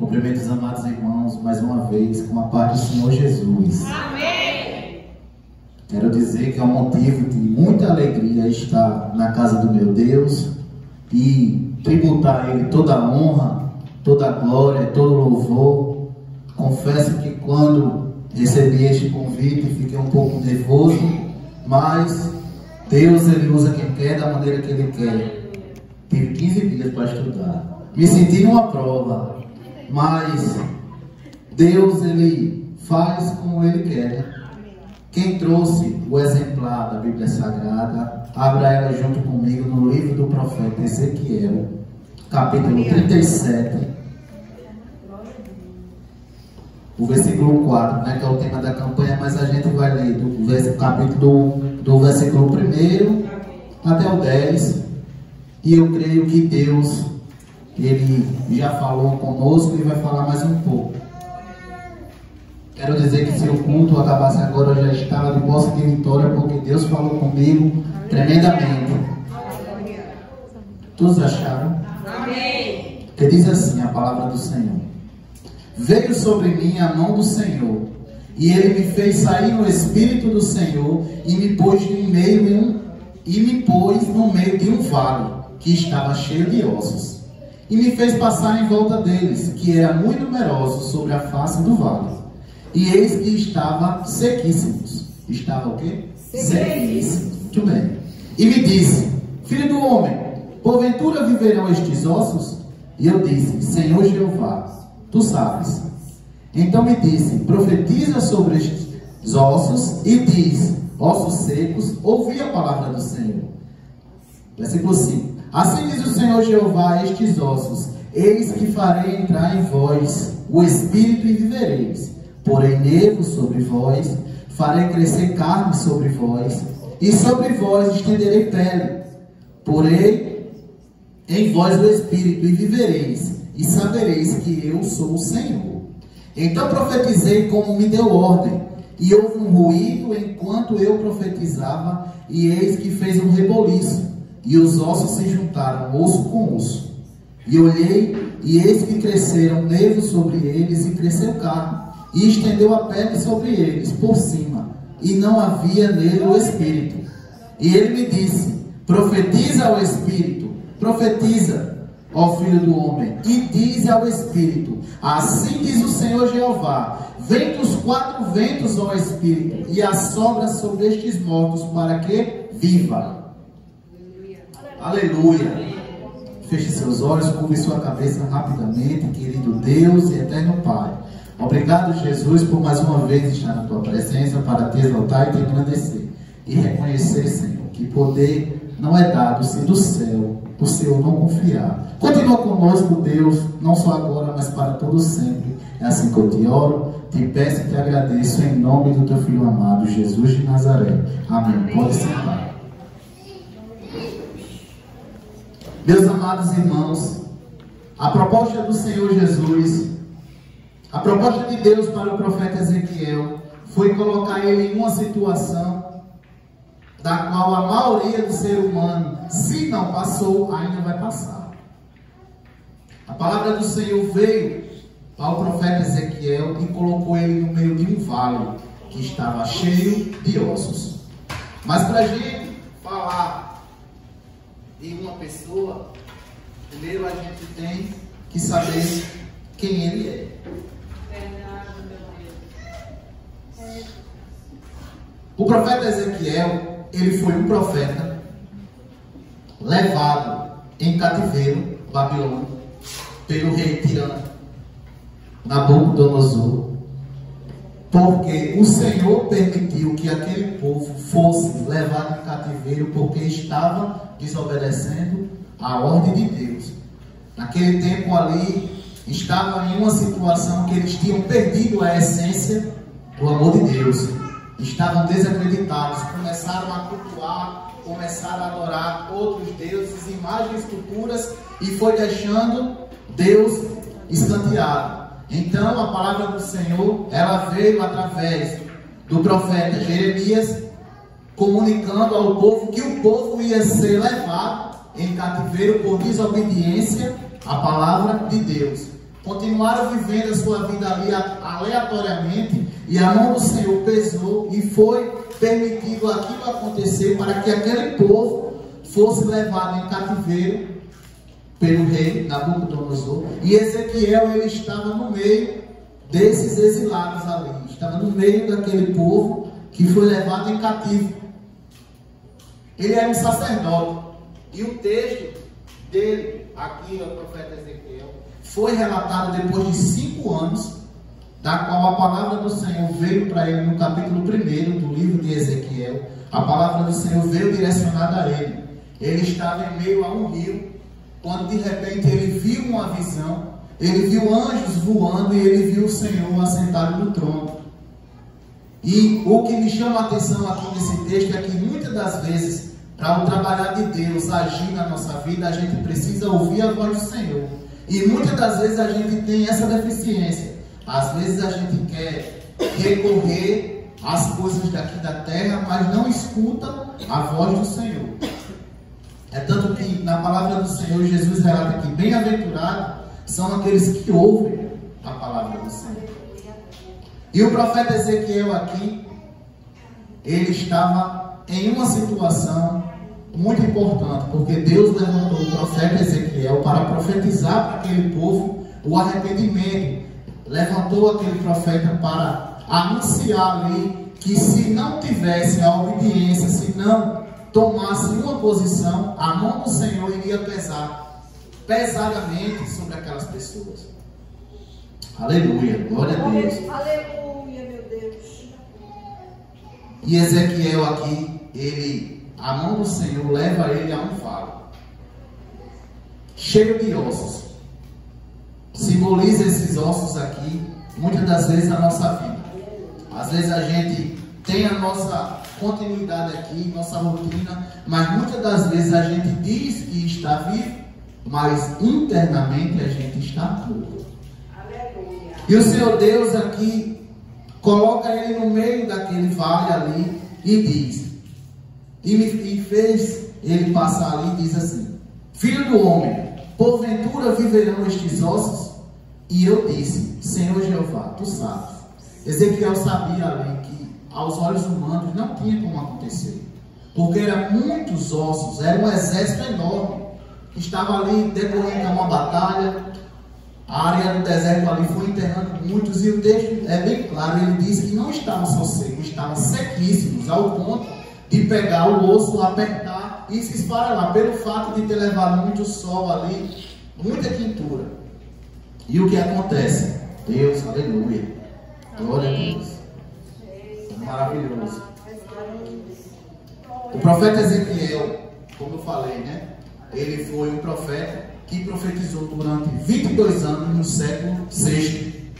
Cumprimento os amados irmãos mais uma vez com a paz do Senhor Jesus. Amém. Quero dizer que é um motivo de muita alegria estar na casa do meu Deus e tributar a Ele toda a honra, toda a glória, todo o louvor. Confesso que quando recebi este convite fiquei um pouco nervoso, mas Deus, Ele usa quem quer da maneira que Ele quer. Tive 15 dias para estudar. Me senti numa prova, mas Deus, Ele faz como Ele quer, né? Quem trouxe o exemplar da Bíblia Sagrada, abra ela junto comigo no livro do profeta Ezequiel, capítulo 37, o versículo 4, né, que é o tema da campanha, mas a gente vai ler do capítulo do versículo 1 até o 10, e eu creio que Deus, Ele já falou conosco e vai falar mais um pouco. Quero dizer que se o culto acabasse agora, eu já estava de posse de vitória, porque Deus falou comigo tremendamente. Todos acharam? Amém. Que diz assim a palavra do Senhor: veio sobre mim a mão do Senhor, e Ele me fez sair no Espírito do Senhor, e me pôs no meio de um vale, que estava cheio de ossos, e me fez passar em volta deles, que eram muito numerosos sobre a face do vale. E eis que estava sequíssimos. Estava o quê? Sequíssimos. Muito bem. E me disse: filho do homem, porventura viverão estes ossos? E eu disse: Senhor Jeová, tu sabes. Então me disse: profetiza sobre estes ossos e diz: ossos secos, ouvi a palavra do Senhor. Versículo 5. Assim diz o Senhor Jeová a estes ossos: eis que farei entrar em vós o Espírito e vivereis. Porém nervos sobre vós, farei crescer carne sobre vós, e sobre vós estenderei pele. Porém em vós o Espírito e vivereis, e sabereis que eu sou o Senhor. Então profetizei como me deu ordem, e houve um ruído enquanto eu profetizava, e eis que fez um reboliço, e os ossos se juntaram, osso com osso. E olhei, e eis que cresceram nervos sobre eles, e cresceu carne, e estendeu a pele sobre eles, por cima, e não havia nele o Espírito. E ele me disse: profetiza ao Espírito, profetiza, ó filho do homem, e diz ao Espírito: assim diz o Senhor Jeová, vem dos 4 ventos, ó Espírito, e assopra sobre estes mortos, para que viva. Aleluia. Feche seus olhos, curve sua cabeça rapidamente, querido Deus e eterno Pai. Obrigado, Jesus, por mais uma vez estar na tua presença para te exaltar e te engrandecer. E reconhecer, Senhor, que poder não é dado se do céu, por Senhor não confiar. Continua conosco, Deus, não só agora, mas para todo sempre. É assim que eu te oro, te peço e te agradeço em nome do teu Filho amado, Jesus de Nazaré. Amém. Pode sentar. Meus amados irmãos, a proposta do Senhor Jesus, a proposta de Deus para o profeta Ezequiel foi colocar ele em uma situação da qual a maioria do ser humano, se não passou, ainda vai passar. A palavra do Senhor veio ao profeta Ezequiel e colocou ele no meio de um vale que estava cheio de ossos. Mas para a gente falar de uma pessoa, primeiro a gente tem que saber quem ele é. O profeta Ezequiel, ele foi um profeta levado em cativeiro babilônico pelo rei tirano Nabucodonosor, porque o Senhor permitiu que aquele povo fosse levado em cativeiro porque estava desobedecendo a ordem de Deus. Naquele tempo ali, estavam em uma situação que eles tinham perdido a essência do amor de Deus. Estavam desacreditados, começaram a cultuar, começaram a adorar outros deuses, imagens futuras, e foi deixando Deus escanteado. Então a palavra do Senhor, ela veio através do profeta Jeremias, comunicando ao povo que o povo ia ser levado em cativeiro por desobediência à palavra de Deus. continuaram vivendo a sua vida ali aleatoriamente, e a mão do Senhor pesou e foi permitido aquilo acontecer para que aquele povo fosse levado em cativeiro pelo rei Nabucodonosor. E Ezequiel, ele estava no meio desses exilados ali, estava no meio daquele povo que foi levado em cativo. Ele era um sacerdote, e o texto dele, aqui o profeta Ezequiel, foi relatado depois de 5 anos, da qual a palavra do Senhor veio para ele no capítulo 1 do livro de Ezequiel. A palavra do Senhor veio direcionada a ele. Ele estava em meio a um rio, quando de repente ele viu uma visão, ele viu anjos voando e ele viu o Senhor assentado no trono. E o que me chama a atenção aqui nesse texto é que muitas das vezes, para o trabalhar de Deus agir na nossa vida, a gente precisa ouvir a voz do Senhor. E muitas das vezes a gente tem essa deficiência. Às vezes a gente quer recorrer às coisas daqui da terra, mas não escuta a voz do Senhor. É tanto que na palavra do Senhor, Jesus relata que bem-aventurados são aqueles que ouvem a palavra do Senhor. E o profeta Ezequiel aqui, ele estava em uma situação muito importante, porque Deus levantou o profeta Ezequiel para profetizar para aquele povo o arrependimento. Levantou aquele profeta para anunciar ali que se não tivesse a obediência, se não tomasse uma posição, a mão do Senhor iria pesar pesadamente sobre aquelas pessoas. Aleluia, glória a Deus. Aleluia, meu Deus. E Ezequiel aqui, a mão do Senhor leva ele a um vale cheio de ossos. Simboliza esses ossos aqui, muitas das vezes, na nossa vida. Às vezes a gente tem a nossa continuidade aqui, nossa rotina, mas muitas das vezes a gente diz que está vivo, mas internamente a gente está morto. Aleluia. E o Senhor Deus aqui coloca ele no meio daquele vale ali e diz, e fez ele passar ali e diz assim: Filho do homem, porventura viverão estes ossos? E eu disse: Senhor Jeová, tu sabes. Ezequiel sabia ali que aos olhos humanos não tinha como acontecer, porque eram muitos ossos, era um exército enorme que estava ali decorrendo uma batalha. A área do deserto ali foi enterrando muitos, e o texto é bem claro, ele diz que não estavam só secos, estavam sequíssimos, ao ponto de pegar o osso, apertar e se esfarelar, pelo fato de ter levado muito sol ali, muita quintura. E o que acontece? Deus, aleluia, glória a Deus, maravilhoso. O profeta Ezequiel, como eu falei, né? Ele foi um profeta que profetizou durante 22 anos no século VI,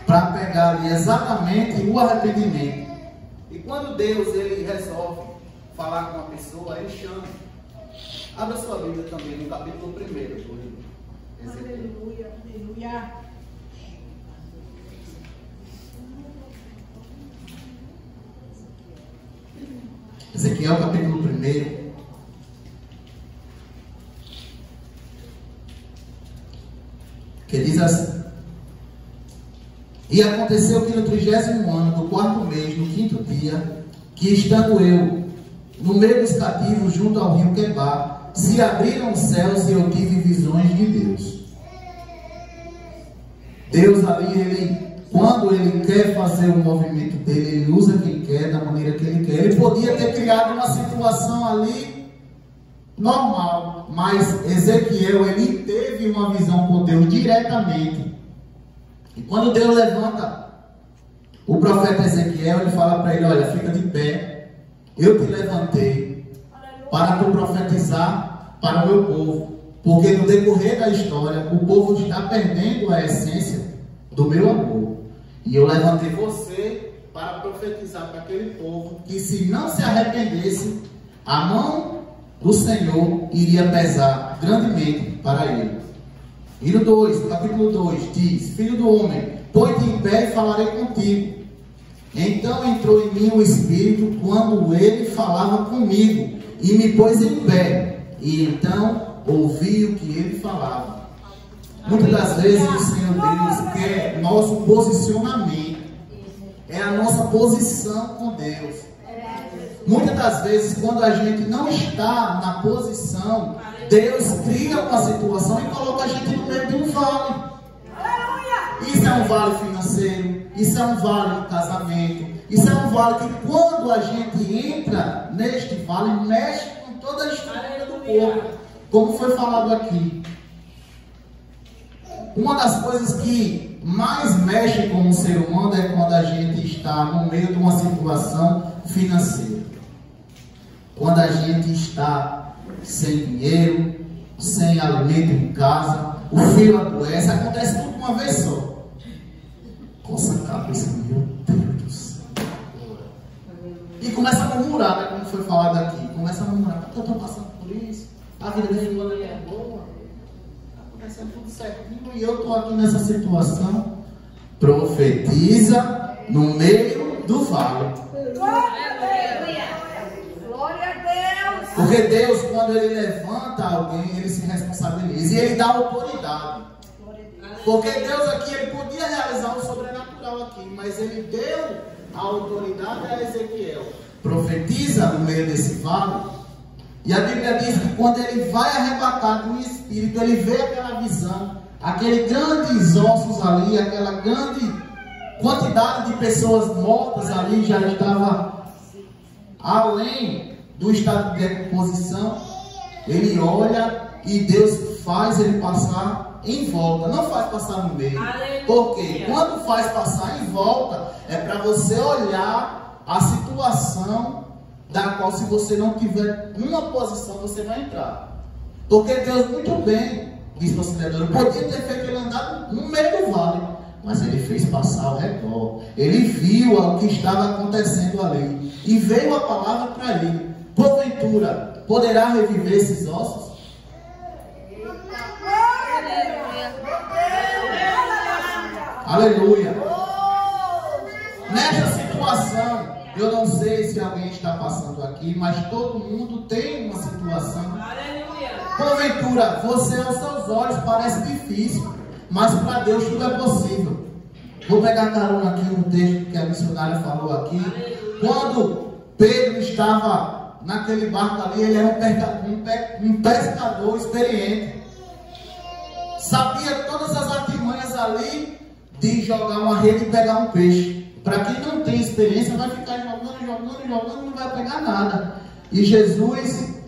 para pegar ali exatamente o arrependimento. E quando Deus ele resolve falar com uma pessoa, ele chama. Abra sua Bíblia também no capítulo 1 do livro. Aleluia, aleluia. Ezequiel capítulo 1. Que diz assim: E aconteceu que no 30º ano do 4º mês, no 5º dia, que estando eu no meio dos cativos junto ao rio Quebar, se abriram os céus e eu tive visões de Deus. Deus ali, quando ele quer fazer o movimento dele, ele usa quem quer, da maneira que ele quer. Ele podia ter criado uma situação ali normal, mas Ezequiel, ele teve uma visão com Deus diretamente. E quando Deus levanta o profeta Ezequiel, ele fala para ele: olha, fica de pé, eu te levantei para tu profetizar para o meu povo, porque no decorrer da história o povo está perdendo a essência do meu amor, e eu levantei você para profetizar para aquele povo que, se não se arrependesse, a mão do Senhor iria pesar grandemente para ele. E no 2, capítulo 2, diz: Filho do homem, põe-te em pé e falarei contigo. Então entrou em mim o Espírito quando ele falava comigo, e me pôs em pé, e então ouvi o que ele falava. Muitas das vezes o Senhor Deus quer nosso posicionamento. É a nossa posição com Deus. Muitas das vezes, quando a gente não está na posição, Deus cria uma situação e coloca a gente no meio de um vale. Isso é um vale financeiro, isso é um vale no casamento, isso é um vale que quando a gente entra neste vale, mexe com toda a estrutura do corpo, como foi falado aqui. Uma das coisas que mais mexe com o ser humano é quando a gente está no meio de uma situação financeira. Quando a gente está sem dinheiro, sem alimento em casa, o filho adoece, acontece tudo uma vez só. Coça a cabeça, meu Deus do céu. E começa a murmurar, né, como foi falado aqui. Começa a murmurar, eu estou passando por isso, a vida dele não é boa, está acontecendo tudo certinho e eu estou aqui nessa situação. Profetiza no meio do vale. Porque Deus, quando Ele levanta alguém, Ele se responsabiliza e Ele dá autoridade. Porque Deus aqui, Ele podia realizar o sobrenatural aqui, mas Ele deu a autoridade a Ezequiel. Profetiza no meio desse vale. E a Bíblia diz que quando Ele vai arrebatado no Espírito, Ele vê aquela visão, aqueles grandes ossos ali, aquela grande quantidade de pessoas mortas ali, já estava além do estado de decomposição. Ele olha e Deus faz ele passar em volta, não faz passar no meio. Porque quando faz passar em volta, é para você olhar a situação da qual, se você não tiver uma posição, você vai entrar. Porque Deus, muito bem, diz para o auxiliador, podia ter feito ele andar no meio do vale, mas ele fez passar ao redor. Ele viu o que estava acontecendo ali e veio a palavra para ele. Porventura, poderá reviver esses ossos? Aleluia. Nesta situação, eu não sei se alguém está passando aqui, mas todo mundo tem uma situação. Porventura, você aos seus olhos parece difícil, mas para Deus tudo é possível. Vou pegar carona aqui no texto que a missionária falou aqui. Quando Pedro estava naquele barco ali, ele era um pescador experiente. Sabia todas as artimanhas ali de jogar uma rede e pegar um peixe. Para quem não tem experiência, vai ficar jogando e não vai pegar nada. E Jesus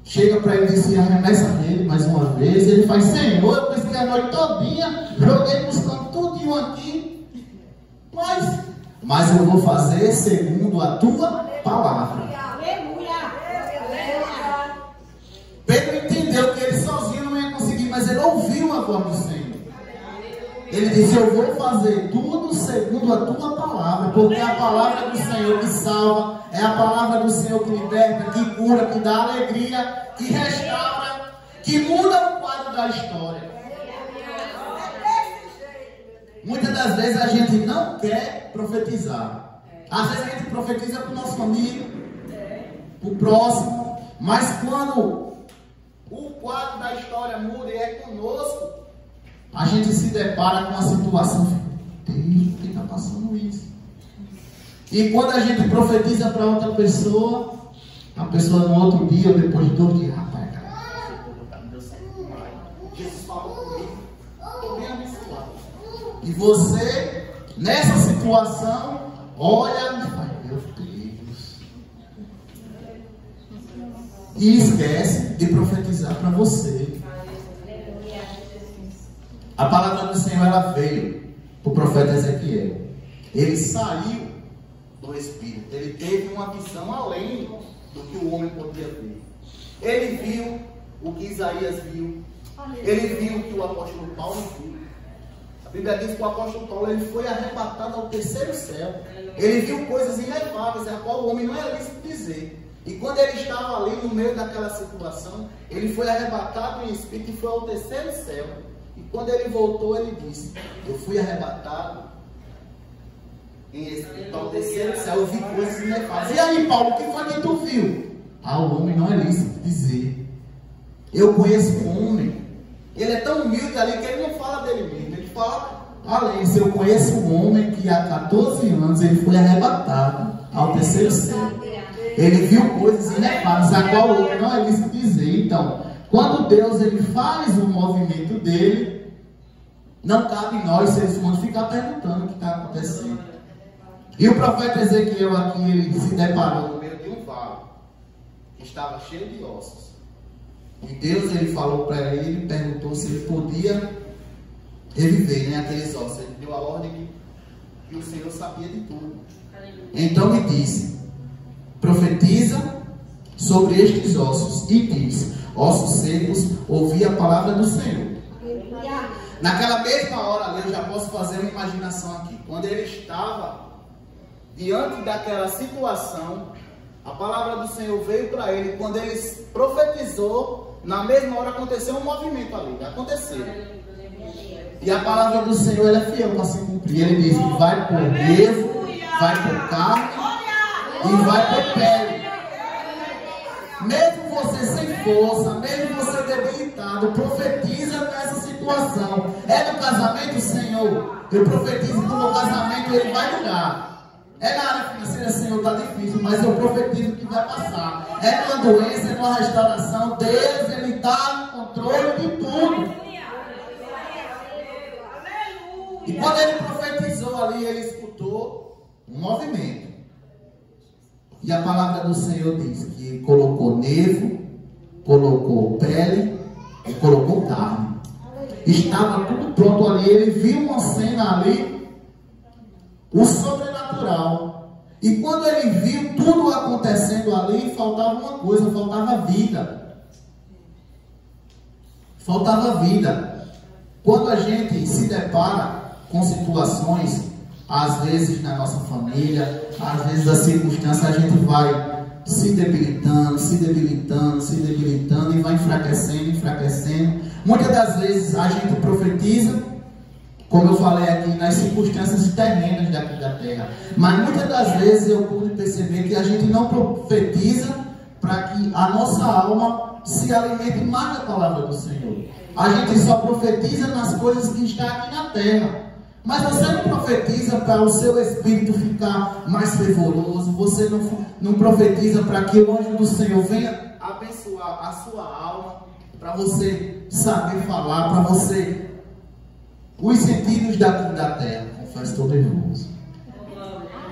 chega para ele e diz: arremessa a rede mais uma vez. Ele faz: Senhor, eu pesquei a noite todinha, joguei buscando tudinho aqui, mas eu vou fazer segundo a tua palavra. Pedro entendeu que ele sozinho não ia conseguir, mas ele ouviu a voz do Senhor. Ele disse: eu vou fazer tudo segundo a tua palavra, porque é a palavra do Senhor que salva, é a palavra do Senhor que liberta, que cura, que dá alegria, que restaura, que muda o quadro da história. Muitas das vezes a gente não quer profetizar. Às vezes a gente profetiza para o nosso amigo, para o próximo, mas quando o quadro da história muda e é conosco, a gente se depara com uma situação: Deus, por que está passando isso? E quando a gente profetiza para outra pessoa, a pessoa no outro dia, ou depois de 2 dias: rapaz, cara, deu certo demais. Jesus falou comigo, estou bem abençoado. E você, nessa situação, olha e faz: meu Deus. E esquece de profetizar para você. A palavra do Senhor, ela veio para o profeta Ezequiel. Ele saiu do Espírito. Ele teve uma visão além do que o homem podia ver. Ele viu o que Isaías viu. Ele viu o que o apóstolo Paulo viu. A Bíblia diz que o apóstolo Paulo, ele foi arrebatado ao 3º céu. Ele viu coisas inefáveis, a qual o homem não é lícito dizer. E quando ele estava ali no meio daquela situação, ele foi arrebatado em espírito e foi ao 3º céu. E quando ele voltou, ele disse: eu fui arrebatado em espírito ao 3º céu, eu vi coisas inefáveis. E aí, Paulo, o que foi que tu viu? O homem não é lícito dizer. Eu conheço um homem Ele é tão humilde ali que ele não fala dele mesmo. Ele fala, além, se eu conheço um homem que há 14 anos ele foi arrebatado ao terceiro céu. Ele viu coisas inefáveis, a qual outro não é lícito dizer. Então, quando Deus ele faz o movimento dele, não cabe nós, seres humanos, ficar perguntando o que está acontecendo. E o profeta Ezequiel aqui, ele se deparou no meio de um vale, que estava cheio de ossos. E Deus, ele falou para ele, perguntou se ele podia reviver, né, aqueles ossos. Ele deu a ordem que o Senhor sabia de tudo. Então me disse, profetiza sobre estes ossos e diz, ossos secos, ouvi a palavra do Senhor. Naquela mesma hora ali, eu já posso fazer uma imaginação aqui. Quando ele estava diante daquela situação, a palavra do Senhor veio para ele. Quando ele profetizou, na mesma hora aconteceu um movimento ali. Aconteceu. E a palavra do Senhor ela é fiel para se cumprir. Ele diz que vai por nervo, vai por carne e vai por pele. Mesmo você sem força, mesmo você debilitado, profetiza nessa situação. É no casamento, Senhor, eu profetizo que no casamento ele vai mudar. É na área financeira, Senhor, está difícil, mas eu profetizo que vai passar. É numa doença, é numa restauração. Deus, ele está no controle de tudo. E quando ele profetizou ali, ele escutou um movimento. E a palavra do Senhor diz que colocou nervo, colocou pele e colocou carne. Estava tudo pronto ali. Ele viu uma cena ali, o sobrenatural. E quando ele viu tudo acontecendo ali, faltava uma coisa, faltava vida. Faltava vida. Quando a gente se depara com situações, às vezes na nossa família, às vezes a circunstância, a gente vai se debilitando, se debilitando, se debilitando e vai enfraquecendo, enfraquecendo. Muitas das vezes a gente profetiza, como eu falei aqui, nas circunstâncias terrenas daqui da terra. Mas muitas das vezes eu pude perceber que a gente não profetiza para que a nossa alma se alimente mais da palavra do Senhor. A gente só profetiza nas coisas que estão aqui na terra. Mas você não profetiza para o seu espírito ficar mais fervoroso. Você não profetiza para que o anjo do Senhor venha abençoar a sua alma, para você saber falar, para você... Os sentidos daqui da terra. Confesso, estou nervoso.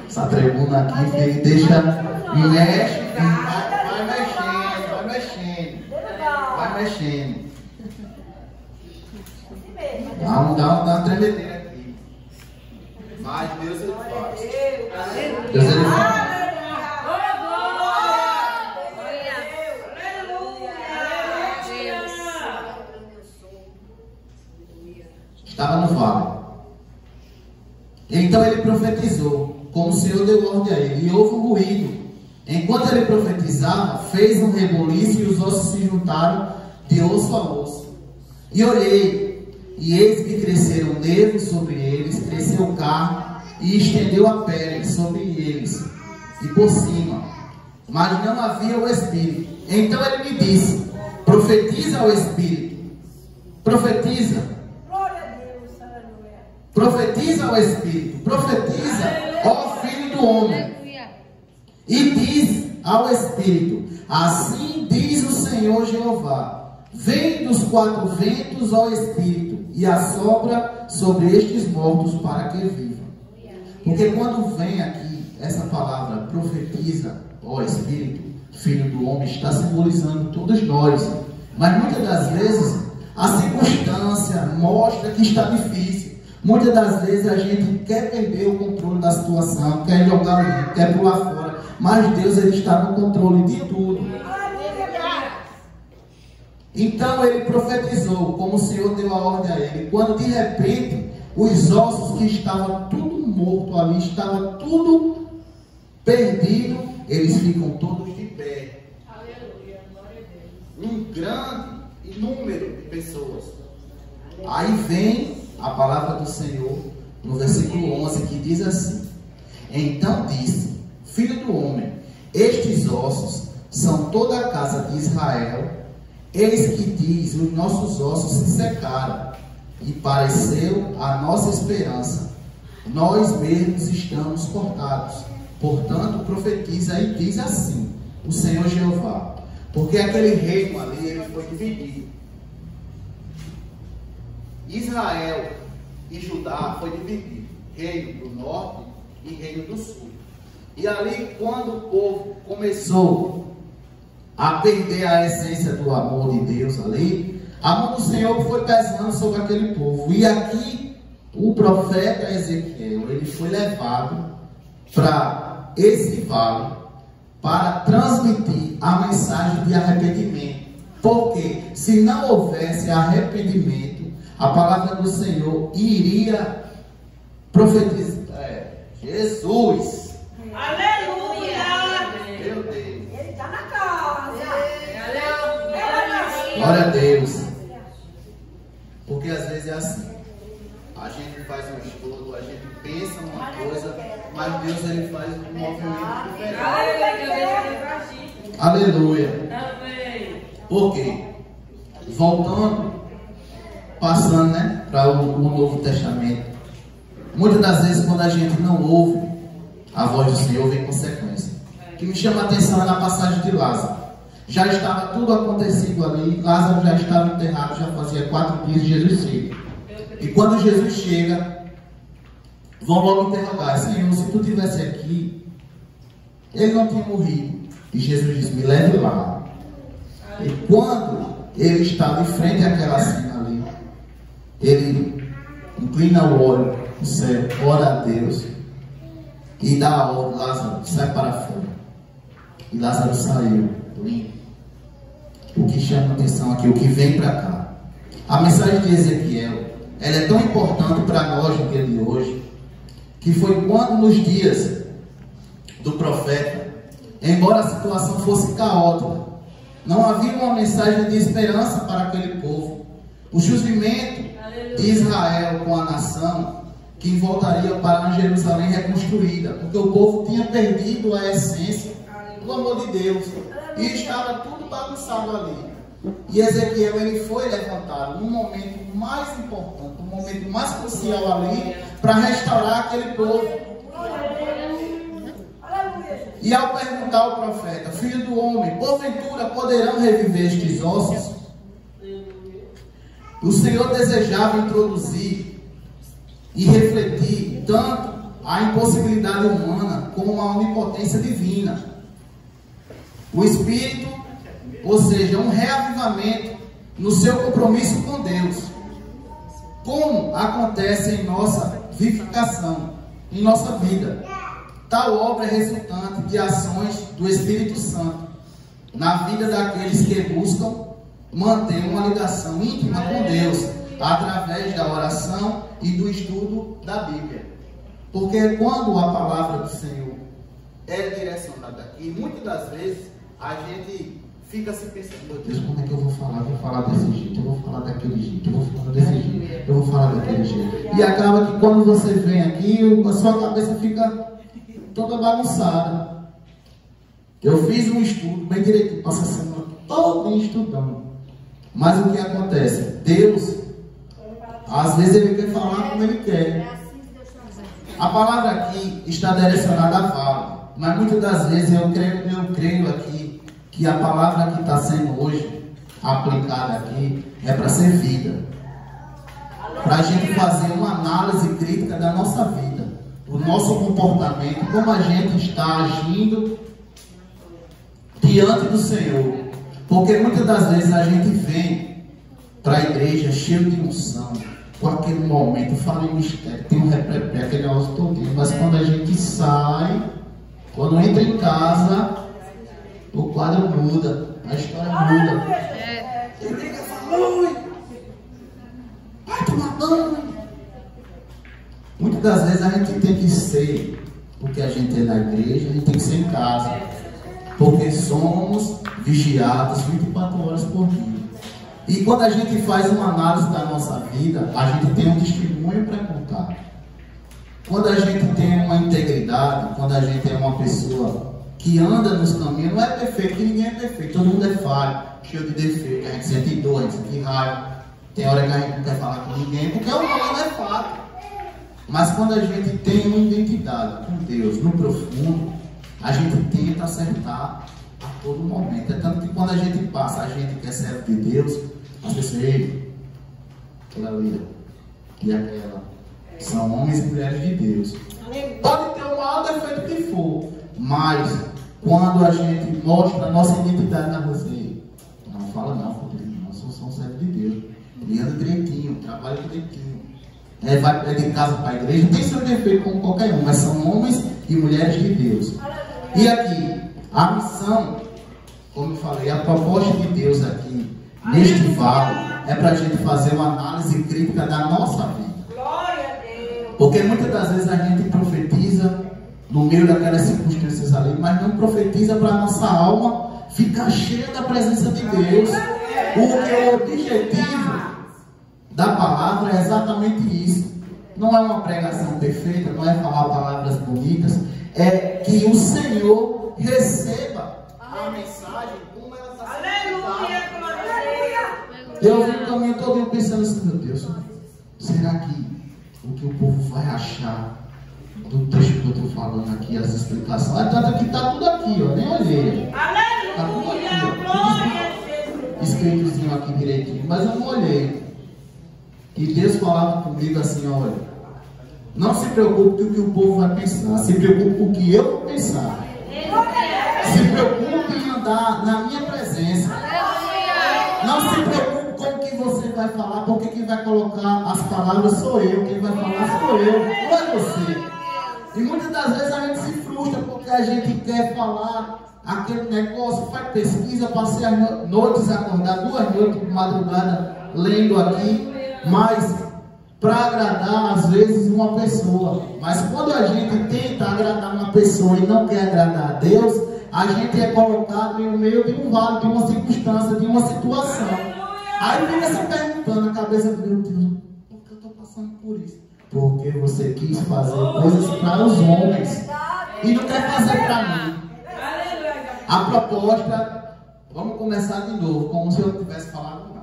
Essa tribuna aqui me deixa... Me mexe, vai mexendo, vai mexendo. Vai mexendo. Vamos dar uma tremedeira aqui. Mas Deus ele faz. Deus ele faz. Estava no vale. Então ele profetizou, como o Senhor deu ordem a ele, e houve um ruído. Enquanto ele profetizava, fez um reboliço e os ossos se juntaram de osso a osso. E olhei, e eis que cresceram nervos sobre eles, cresceu carne e estendeu a pele sobre eles e por cima, mas não havia o Espírito. Então ele me disse, profetiza ao Espírito, profetiza. Profetiza ao Espírito, profetiza ao Filho do Homem. E diz ao Espírito, assim diz o Senhor Jeová, vem dos quatro ventos ao Espírito e assopra sobre estes mortos para que vivam. Porque quando vem aqui essa palavra profetiza ao Espírito, Filho do Homem, está simbolizando todos nós. Mas muitas das vezes a circunstância mostra que está difícil. Muitas das vezes a gente quer perder o controle da situação, quer jogar o livro, quer pular fora. Mas Deus ele está no controle de tudo. Então ele profetizou, como o Senhor deu a ordem a ele. Quando de repente os ossos que estavam tudo morto ali, estava tudo perdido, eles ficam todos de pé. Um grande número de pessoas. Aí vem a palavra do Senhor no versículo 11 que diz assim: então disse, Filho do homem, estes ossos são toda a casa de Israel. Eis que diz, os nossos ossos se secaram, e pareceu a nossa esperança. Nós mesmos estamos cortados. Portanto, profetiza e diz assim, o Senhor Jeová, porque aquele reino ali, ele foi dividido. Israel e Judá foi dividido, reino do norte e reino do sul. E ali, quando o povo começou a perder a essência do amor de Deus ali, a mão do Senhor foi pesando sobre aquele povo. E aqui, o profeta Ezequiel, ele foi levado para esse vale para transmitir a mensagem de arrependimento. Porque se não houvesse arrependimento, a palavra do Senhor iria profetizar. Jesus! Aleluia! Meu Deus! Ele está na casa. Glória a Deus! Porque às vezes é assim. A gente faz um estudo, a gente pensa uma coisa, mas Deus ele faz um movimento diferente. Aleluia! Por quê? Voltando, passando, né, para o Novo Testamento. Muitas das vezes, quando a gente não ouve a voz do Senhor, vem consequência. O que me chama a atenção é na passagem de Lázaro. Já estava tudo acontecido ali, Lázaro já estava enterrado, já fazia 4 dias, Jesus chega. E quando Jesus chega, vão logo interrogar, Senhor, se tu estivesse aqui, ele não tinha morrido. E Jesus diz, me leve lá. E quando ele estava em frente àquela cena ali, ele inclina o olho no céu, ora a Deus e dá a ordem, Lázaro, sai para fora. E Lázaro saiu limpo. O que chama a atenção aqui, o que vem para cá, a mensagem de Ezequiel, ela é tão importante para nós no dia de hoje, que foi quando nos dias do profeta, embora a situação fosse caótica, não havia uma mensagem de esperança para aquele povo. O surgimento de Israel com a nação que voltaria para Jerusalém reconstruída, porque o povo tinha perdido a essência do amor de Deus e estava tudo bagunçado ali. E Ezequiel ele foi levantado num momento mais importante, um momento mais crucial ali para restaurar aquele povo. E ao perguntar ao profeta, filho do homem, porventura poderão reviver estes ossos? O Senhor desejava introduzir e refletir tanto a impossibilidade humana como a onipotência divina. O Espírito, ou seja, um reavivamento no seu compromisso com Deus. Como acontece em nossa vivificação, em nossa vida. Tal obra é resultante de ações do Espírito Santo na vida daqueles que buscam manter uma ligação íntima com Deus através da oração e do estudo da Bíblia. Porque quando a palavra do Senhor é direcionada aqui, muitas das vezes a gente fica se pensando, meu Deus, como é que eu vou falar? Eu vou falar desse jeito, eu vou falar daquele jeito, eu vou falar desse jeito, eu vou falar daquele jeito. E acaba que quando você vem aqui, a sua cabeça fica toda bagunçada. Eu fiz um estudo bem direitinho, passei a semana toda estudando. Mas o que acontece? Deus, às vezes ele quer falar como ele quer. A palavra aqui está direcionada a fala, mas muitas das vezes eu creio aqui que a palavra que está sendo hoje aplicada aqui é para ser vida, para a gente fazer uma análise crítica da nossa vida, do nosso comportamento, como a gente está agindo diante do Senhor. Porque muitas das vezes a gente vem para a igreja cheio de unção, com aquele momento, fala em mistério, tem um reprepé, aquele negócio todinho, mas quando a gente sai, quando entra em casa, o quadro muda, a história muda. A igreja fala, vai tomar banho. Muitas das vezes a gente tem que ser o que a gente é na igreja, a gente tem que ser em casa. Porque somos vigiados 24 horas por dia. E quando a gente faz uma análise da nossa vida, a gente tem um testemunho para contar. Quando a gente tem uma integridade, quando a gente é uma pessoa que anda nos caminhos, não é perfeito, que ninguém é perfeito, todo mundo é falho. cheio de defeito, que a gente sente dor, a gente sente raiva. Tem hora que a gente não quer falar com ninguém, porque o humano é fato. Mas quando a gente tem uma identidade com Deus no profundo, a gente tenta acertar a todo momento. É tanto que quando a gente passa, a gente que é servo de Deus, as pessoas, ei, aquela ali, e aquela, são homens e mulheres de Deus. Pode ter o maior defeito que for, mas quando a gente mostra a nossa identidade na você, não fala não, Rodrigo, nós somos servos de Deus. E anda direitinho, trabalha direitinho. Vai de casa para a igreja, tem seu defeito como qualquer um, mas são homens e mulheres de Deus. E aqui, a missão, como eu falei, a proposta de Deus aqui, neste vale, é para a gente fazer uma análise crítica da nossa vida. Porque muitas das vezes a gente profetiza no meio daquelas circunstâncias ali, mas não profetiza para a nossa alma ficar cheia da presença de Deus. Porque o objetivo da palavra é exatamente isso. Não é uma pregação perfeita, não é falar palavras bonitas, é que o Senhor receba a mensagem como ela está sendo. Eu vi o caminho todo pensando assim, meu Deus, será que o que o povo vai achar do texto que eu estou falando aqui, as explicações? Tanto que está tudo aqui, ó, nem olhei. Está tudo aqui, ó, escritozinho aqui direitinho, mas eu não olhei. E Deus falava comigo assim, olha, não se preocupe com o que o povo vai pensar, se preocupe com o que eu vou pensar. Se preocupe em andar na minha presença. Não se preocupe com o que você vai falar, porque quem vai colocar as palavras sou eu, quem vai falar sou eu, não é você. E muitas das vezes a gente se frustra porque a gente quer falar aquele negócio, faz pesquisa, passei as noites acordar, 2 noites de madrugada lendo aqui, mas para agradar às vezes uma pessoa. Mas quando a gente tenta agradar uma pessoa e não quer agradar a Deus, a gente é colocado no meio de um vale, de uma circunstância, de uma situação. Aí fica se perguntando na cabeça do meu Deus, por que eu estou passando por isso? Porque você quis fazer coisas para os homens e não quer fazer para mim. A proposta, vamos começar de novo, como se eu tivesse falado nada.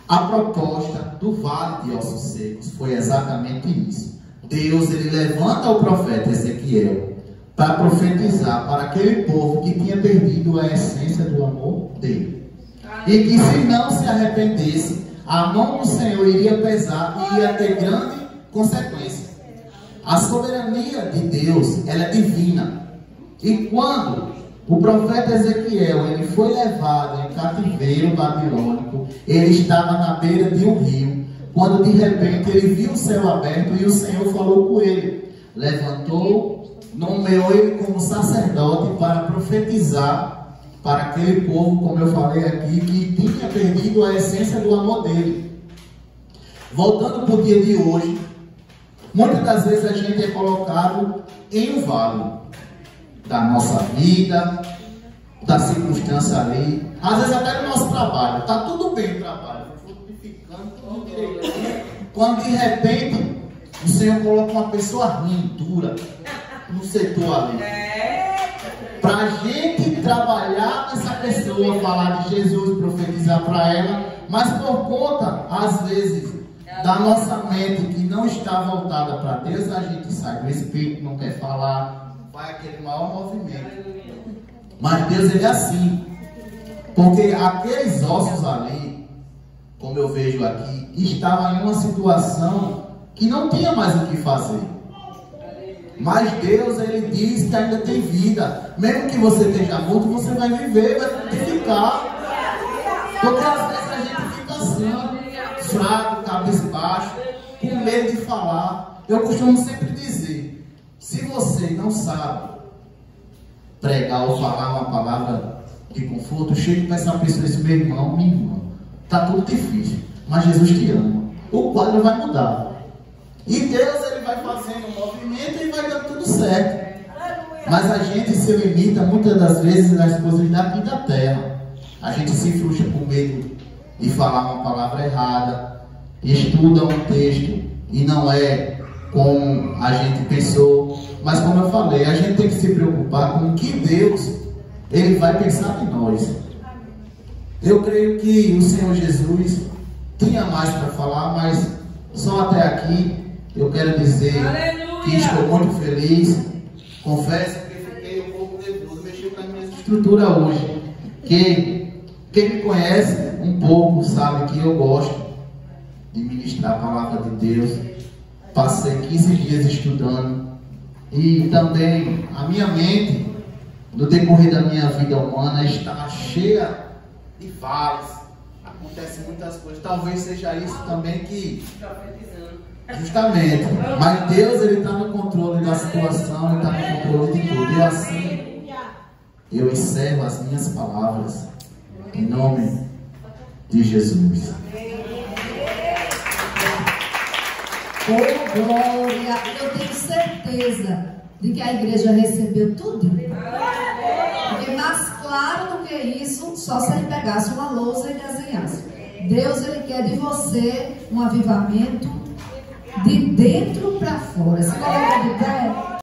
A proposta do Vale de Ossos Secos foi exatamente isso. Deus, ele levanta o profeta Ezequiel para profetizar para aquele povo que tinha perdido a essência do amor dele. E que se não se arrependesse, a mão do Senhor iria pesar e ia ter grande consequência. A soberania de Deus, ela é divina. E quando o profeta Ezequiel, ele foi levado em cativeiro babilônico, ele estava na beira de um rio, quando de repente ele viu o céu aberto e o Senhor falou com ele. Levantou, nomeou ele como sacerdote para profetizar para aquele povo, como eu falei aqui, que tinha perdido a essência do amor dele. Voltando para o dia de hoje, muitas das vezes a gente é colocado em um vale da nossa vida, da circunstância ali, às vezes até do nosso trabalho. Está tudo bem o trabalho, frutificando, tudo direitinho. Quando de repente o Senhor coloca uma pessoa ruim, dura, no setor ali. Para a gente trabalhar nessa pessoa, falar de Jesus, profetizar para ela, mas por conta, às vezes, da nossa mente que não está voltada para Deus, a gente sai do Espírito, não quer falar, vai aquele maior movimento. Mas Deus, ele é assim, porque aqueles ossos ali, como eu vejo aqui, estavam em uma situação que não tinha mais o que fazer. Mas Deus, ele diz que ainda tem vida. Mesmo que você esteja morto, você vai viver, vai frutificar. Porque às vezes a gente fica assim, fraco, cabisbaixo, com medo de falar. Eu costumo sempre dizer, se você não sabe pregar ou falar uma palavra de conforto, chega para essa pessoa e diz, meu irmão, minha irmã, está tudo difícil, mas Jesus te ama. O quadro vai mudar. E Deus, ele vai fazendo um movimento e vai dando tudo certo. Mas a gente se limita muitas das vezes nas coisas daqui da terra. A gente se frustra com medo de falar uma palavra errada, estuda um texto e não é como a gente pensou. Mas como eu falei, a gente tem que se preocupar com o que Deus, ele vai pensar de nós. Eu creio que o Senhor Jesus tinha mais para falar, mas só até aqui eu quero dizer que estou muito feliz. Confesso que fiquei um pouco nervoso, mexi com a minha estrutura hoje. Quem me conhece um pouco sabe que eu gosto de ministrar a palavra de Deus. Passei 15 dias estudando e também a minha mente, no decorrer da minha vida humana, está cheia de vales. Acontecem muitas coisas. Talvez seja isso também que... Justamente. Mas Deus, Ele está no controle da situação, Ele está no controle de tudo. E assim, eu encerro as minhas palavras em nome de Jesus. Oh, glória! Eu tenho certeza de que a igreja recebeu tudo. Porque mais claro do que isso, só se ele pegasse uma lousa e desenhasse. Deus, Ele quer de você um avivamento de dentro para fora. Se coloca de pé.